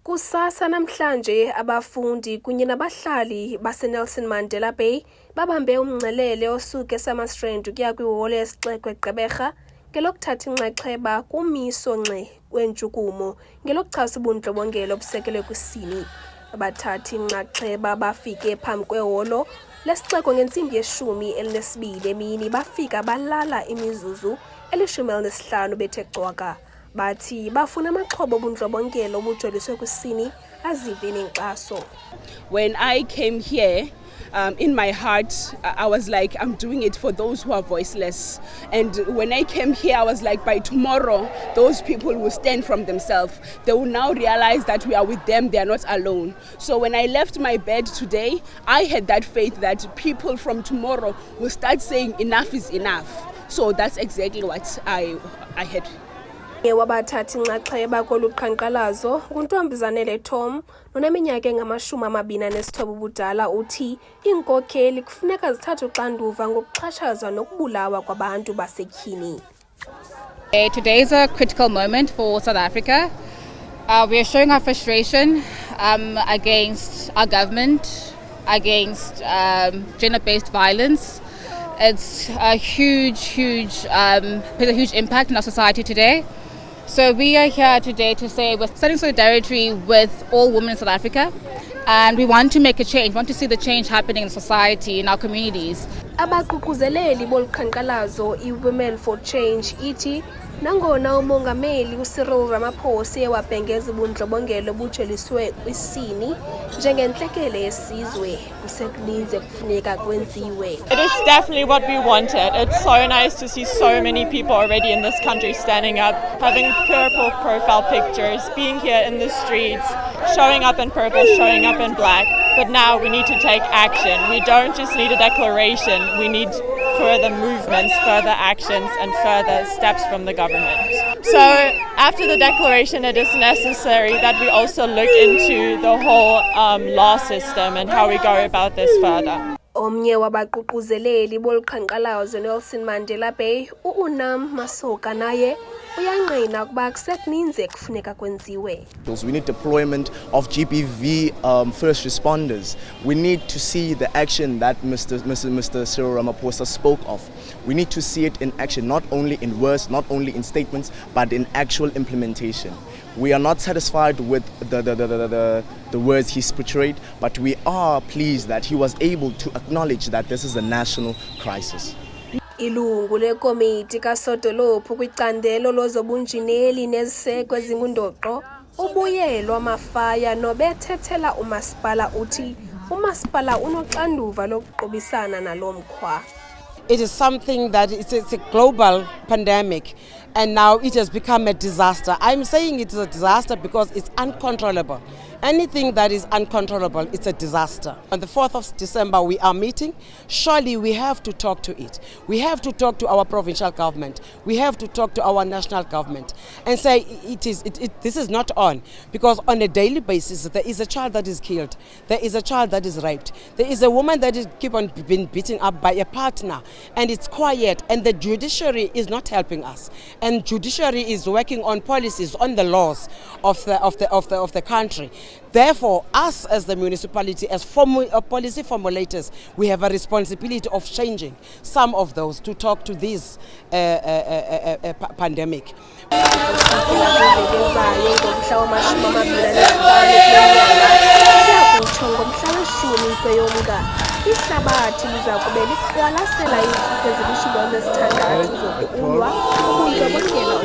Kusasa namhlanje abafundi kunye nabahlali baseNelson Mandela Bay babambe umngcelele osuke eSummerstrand ukuya kwiholo yesixeko eGqeberha ngelokuthatha inxaxheba kumiso ngxe wentshukumo ngelokuchasa ubundlobongela obusekelwe kwisini. Abathathi inxaxheba bafike phambi kweholo lesixeko ngentsimbi ye-12 emini bafika balala imizuzu eli-15 bethe cwaka. Bathi bafuna amaxhoba obundlobongela obujoliswe kwisini azive nenkxaso. When I came here, in my heart, I was like, I'm doing it for those who are voiceless. And when I came here, I was like, by tomorrow, those people will stand from themselves. They will now realize that we are with them, they are not alone. So when I left my bed today, I had that faith that people from tomorrow will start saying enough is enough. So that's exactly what I had. Wabathathi inxaxheba koluqhankqalazo nguNtombazane Tom noneminyaka engama-29 ubudala uthi iinkokheli kufuneka zithathe uxanduva ngokuxhatshazwa nokubulawa kwabantu basetyhini. Today is a critical moment for South Africa. We are showing our frustration against our government, against gender-based violence. It's a huge impact in our society today. So we are here today to say we're starting solidarity with all women in South Africa, and we want to make a change, want to see the change happening in society, in our communities. Abaququzeleli boluqhankqalazo i-Women for Change ithi nangona umongameli uCyril Ramaphosa ewabhengeza ubundlobongela obujoliswe kwisini njengentlekele yesizwe kusekuninzi kufuneka kwenziwe. It is definitely what we wanted. It's so nice to see so many people already in this country standing up, having purple profile pictures, being here in the streets, showing up in purple, showing up in black. But now we need to take action. We don't just need a declaration, we need further movements, further actions and further steps from the government. So after the declaration, it is necessary that we also look into the whole law system and how we go about this further. Omnye wabaququzeleli boluqhankqalazo Nelson Mandela Bay, uUnam Masoka naye uyangqina ukuba kusekuninzi ekufuneka kwenziwe. We need deployment of GBV first responders. We need to see the action that Mr. Cyril Ramaphosa spoke of. We need to see it in action, not only in words, not only in statements, but in actual implementation. We are not satisfied with the words he's portrayed, but we are pleased that he was able to acknowledge that this is a national crisis. Ilungu lekomiti kasodolophu kwicandelo lozobunjineli neziseko ezingundoqo ubuyelo amafaya nobethethela umasipala uthi umasipala unoxanduva lokuqobisana nalo mkhwa. It is something that it's a global pandemic, and now it has become a disaster. I'm saying it's a disaster because it's uncontrollable. Anything that is uncontrollable, it's a disaster. On the 4th of December, we are meeting. Surely we have to talk to it. We have to talk to our provincial government. We have to talk to our national government and say this is not on. Because on a daily basis, there is a child that is killed. There is a child that is raped. There is a woman that is keep on being beaten up by a partner. And it's quiet. And the judiciary is not helping us. And judiciary is working on policies, on the laws of the country. Therefore, us as the municipality, as policy formulators, we have a responsibility of changing some of those to talk to this pandemic. Ihlabathi liza kube liqwalasela iintsuku ezili-16 zokulwa ubundlobongela